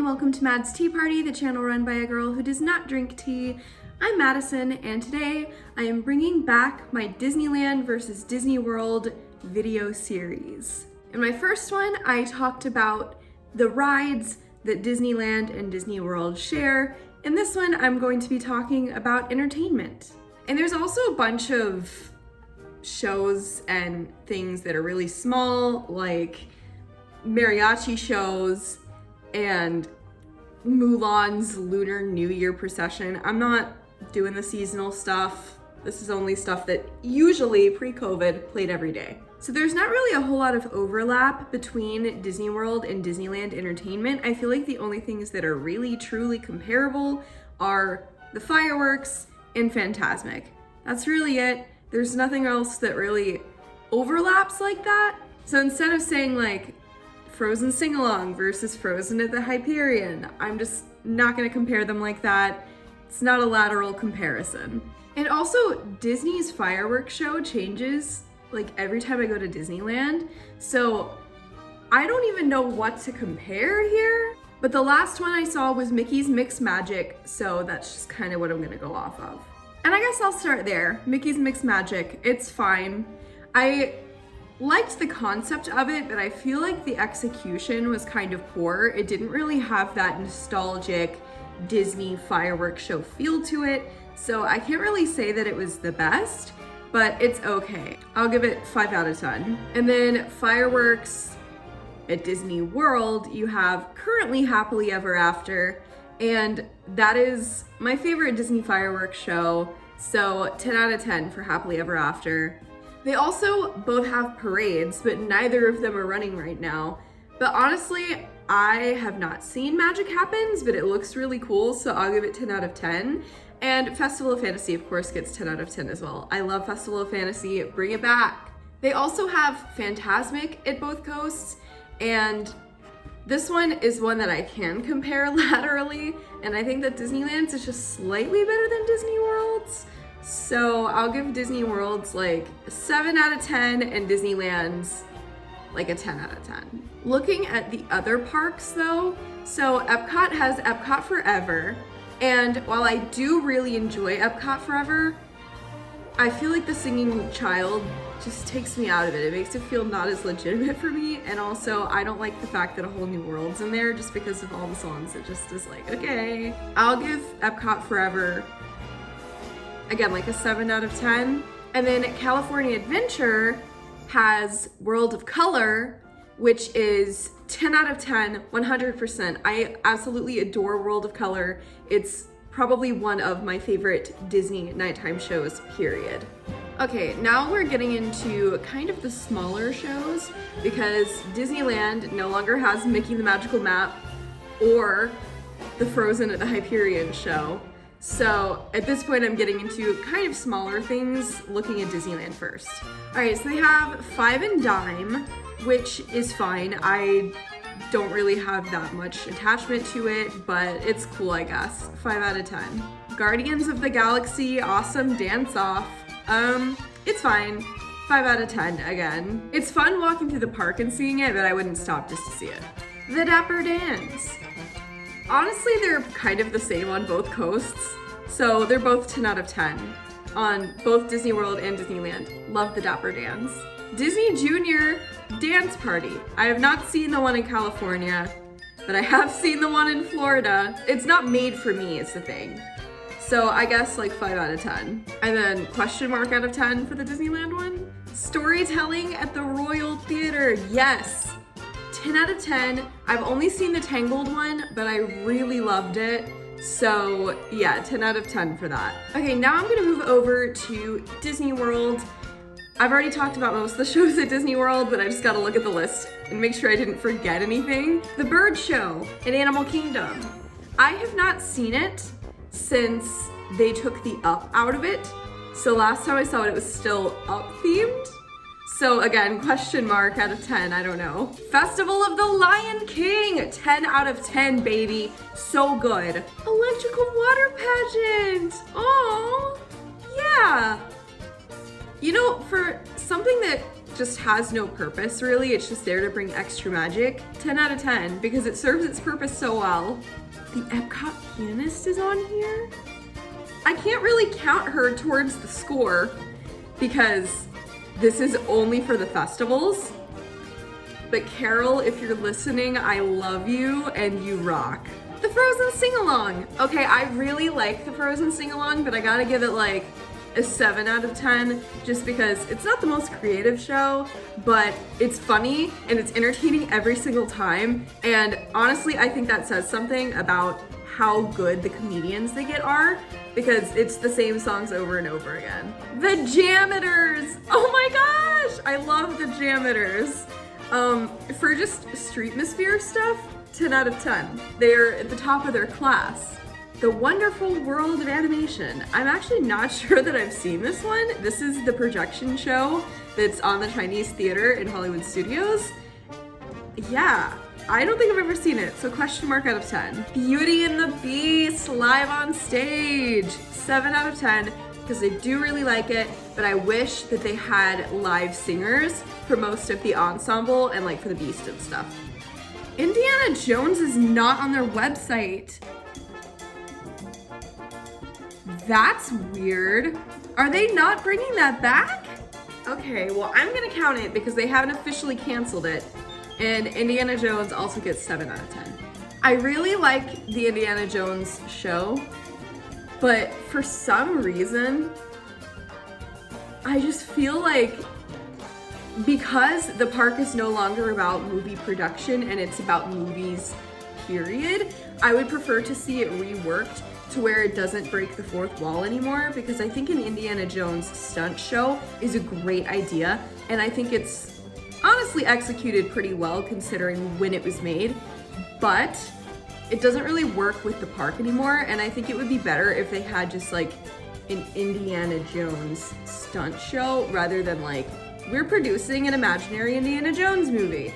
welcome to Mad's Tea Party, the channel run by a girl who does not drink tea. I'm Madison, and today I am bringing back my Disneyland versus Disney World video series. In my first one, I talked about the rides that Disneyland and Disney World share. In this one, I'm going to be talking about entertainment. And there's also a bunch of shows and things that are really small, like mariachi shows and Mulan's Lunar New Year procession. I'm not doing the seasonal stuff. This is only stuff that usually pre-COVID played every day. So there's not really a whole lot of overlap between Disney World and Disneyland entertainment. I feel like the only things that are really truly comparable are the fireworks and Fantasmic. That's really it. There's nothing else that really overlaps like that. So instead of saying like Frozen Sing-Along versus Frozen at the Hyperion, I'm just not gonna compare them like that. It's not a lateral comparison. And also, Disney's fireworks show changes like every time I go to Disneyland. So I don't even know what to compare here. But the last one I saw was Mickey's Mixed Magic, so that's just kind of what I'm gonna go off of. And I guess I'll start there. Mickey's Mixed Magic, it's fine. I liked the concept of it, but I feel like the execution was kind of poor. It didn't really have that nostalgic Disney fireworks show feel to it, so I can't really say that it was the best, but it's okay. I'll give it 5 out of 10. And then fireworks at Disney World, you have currently Happily Ever After, and that is my favorite Disney fireworks show, so 10 out of 10 for Happily Ever After. They also both have parades, but neither of them are running right now. But honestly, I have not seen Magic Happens, but it looks really cool, so I'll give it 10 out of 10. And Festival of Fantasy, of course, gets 10 out of 10 as well. I love Festival of Fantasy, bring it back. They also have Fantasmic at both coasts, and this one is one that I can compare laterally, and I think that Disneyland's is just slightly better than Disney World's. So I'll give Disney World's like a 7 out of 10 and Disneyland's like a 10 out of 10. Looking at the other parks though, so Epcot has Epcot Forever, and while I do really enjoy Epcot Forever, I feel like the singing child just takes me out of it. It makes it feel not as legitimate for me, and also I don't like the fact that a whole new world's in there just because of all the songs. It just is like, okay. I'll give Epcot Forever, again, like a 7 out of 10. And then California Adventure has World of Color, which is 10 out of 10, 100%. I absolutely adore World of Color. It's probably one of my favorite Disney nighttime shows, period. Okay, now we're getting into kind of the smaller shows because Disneyland no longer has Mickey the Magical Map or the Frozen at the Hyperion show. So at this point, I'm getting into kind of smaller things, looking at Disneyland first. All right, so they have Five and Dime, which is fine. I don't really have that much attachment to it, but it's cool, I guess. 5 out of 10. Guardians of the Galaxy, Awesome Dance Off. It's fine. 5 out of 10 again. It's fun walking through the park and seeing it, but I wouldn't stop just to see it. The Dapper Dans. Honestly, they're kind of the same on both coasts, so they're both 10 out of 10 on both Disney World and Disneyland. Love the Dapper Dans. Disney Junior Dance Party. I have not seen the one in California, but I have seen the one in Florida. It's not made for me, is the thing. So I guess like 5 out of 10. And then question mark out of 10 for the Disneyland one. Storytelling at the Royal Theater. Yes. 10 out of 10. I've only seen the Tangled one, but I really loved it. So yeah, 10 out of 10 for that. Okay, now I'm gonna move over to Disney World. I've already talked about most of the shows at Disney World, but I just gotta look at the list and make sure I didn't forget anything. The Bird Show at Animal Kingdom. I have not seen it since they took the Up out of it. So last time I saw it, it was still Up themed. So again, question mark out of 10, I don't know. Festival of the Lion King, 10 out of 10, baby. So good. Electrical water pageant. Oh, yeah. You know, for something that just has no purpose really. It's just there to bring extra magic. 10 out of 10 because it serves its purpose so well. The Epcot pianist is on here. I can't really count her towards the score because this is only for the festivals. But Carol, if you're listening, I love you and you rock. The Frozen sing-along. Okay, I really like the Frozen sing-along, but I gotta give it like a 7 out of 10 just because it's not the most creative show, but it's funny and it's entertaining every single time. And honestly, I think that says something about how good the comedians they get are because it's the same songs over and over again. The Jammers! Oh my gosh! I love the Jammers. For just streetmosphere stuff, 10 out of 10. They're at the top of their class. The Wonderful World of Animation. I'm actually not sure that I've seen this one. This is the projection show that's on the Chinese Theater in Hollywood Studios. Yeah, I don't think I've ever seen it, so question mark out of 10. Beauty and the Beast live on stage. 7 out of 10 because I do really like it, but I wish that they had live singers for most of the ensemble and like for the Beast and stuff. Indiana Jones is not on their website. That's weird. Are they not bringing that back? Okay, well, I'm gonna count it because they haven't officially canceled it. And Indiana Jones also gets 7 out of 10. I really like the Indiana Jones show, but for some reason, I just feel like because the park is no longer about movie production and it's about movies, period, I would prefer to see it reworked to where it doesn't break the fourth wall anymore, because I think an Indiana Jones stunt show is a great idea, and I think it's honestly executed pretty well considering when it was made, but it doesn't really work with the park anymore, and I think it would be better if they had just like an Indiana Jones stunt show rather than like, we're producing an imaginary Indiana Jones movie.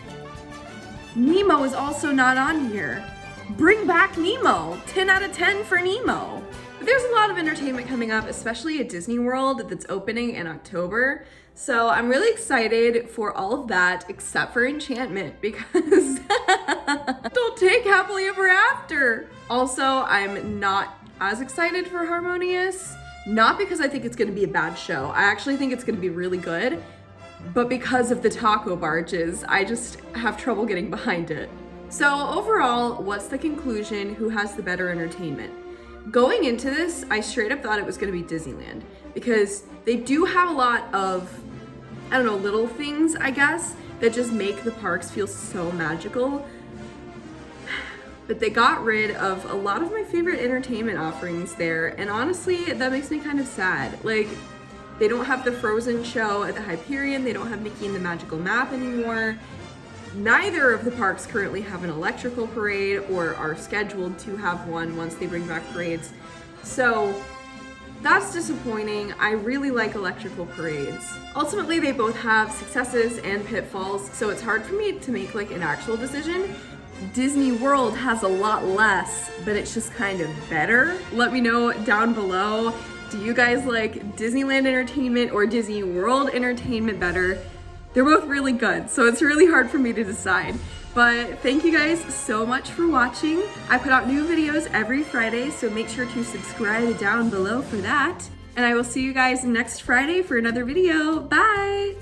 Nemo is also not on here. Bring back Nemo. 10 out of 10 for Nemo. But there's a lot of entertainment coming up, especially at Disney World that's opening in October. So I'm really excited for all of that, except for Enchantment, because don't take Happily Ever After. Also, I'm not as excited for Harmonious, not because I think it's gonna be a bad show. I actually think it's gonna be really good, but because of the taco barges, I just have trouble getting behind it. So overall, what's the conclusion? Who has the better entertainment? Going into this, I straight up thought it was gonna be Disneyland because they do have a lot of, I don't know, little things, I guess, that just make the parks feel so magical. But they got rid of a lot of my favorite entertainment offerings there, and honestly, that makes me kind of sad. Like, they don't have the Frozen show at the Hyperion, they don't have Mickey and the Magical Map anymore. Neither of the parks currently have an electrical parade or are scheduled to have one once they bring back parades. So that's disappointing. I really like electrical parades. Ultimately, they both have successes and pitfalls, so it's hard for me to make like an actual decision. Disney World has a lot less, but it's just kind of better. Let me know down below. Do you guys like Disneyland Entertainment or Disney World Entertainment better? They're both really good, so it's really hard for me to decide. But thank you guys so much for watching. I put out new videos every Friday, so make sure to subscribe down below for that. And I will see you guys next Friday for another video. Bye!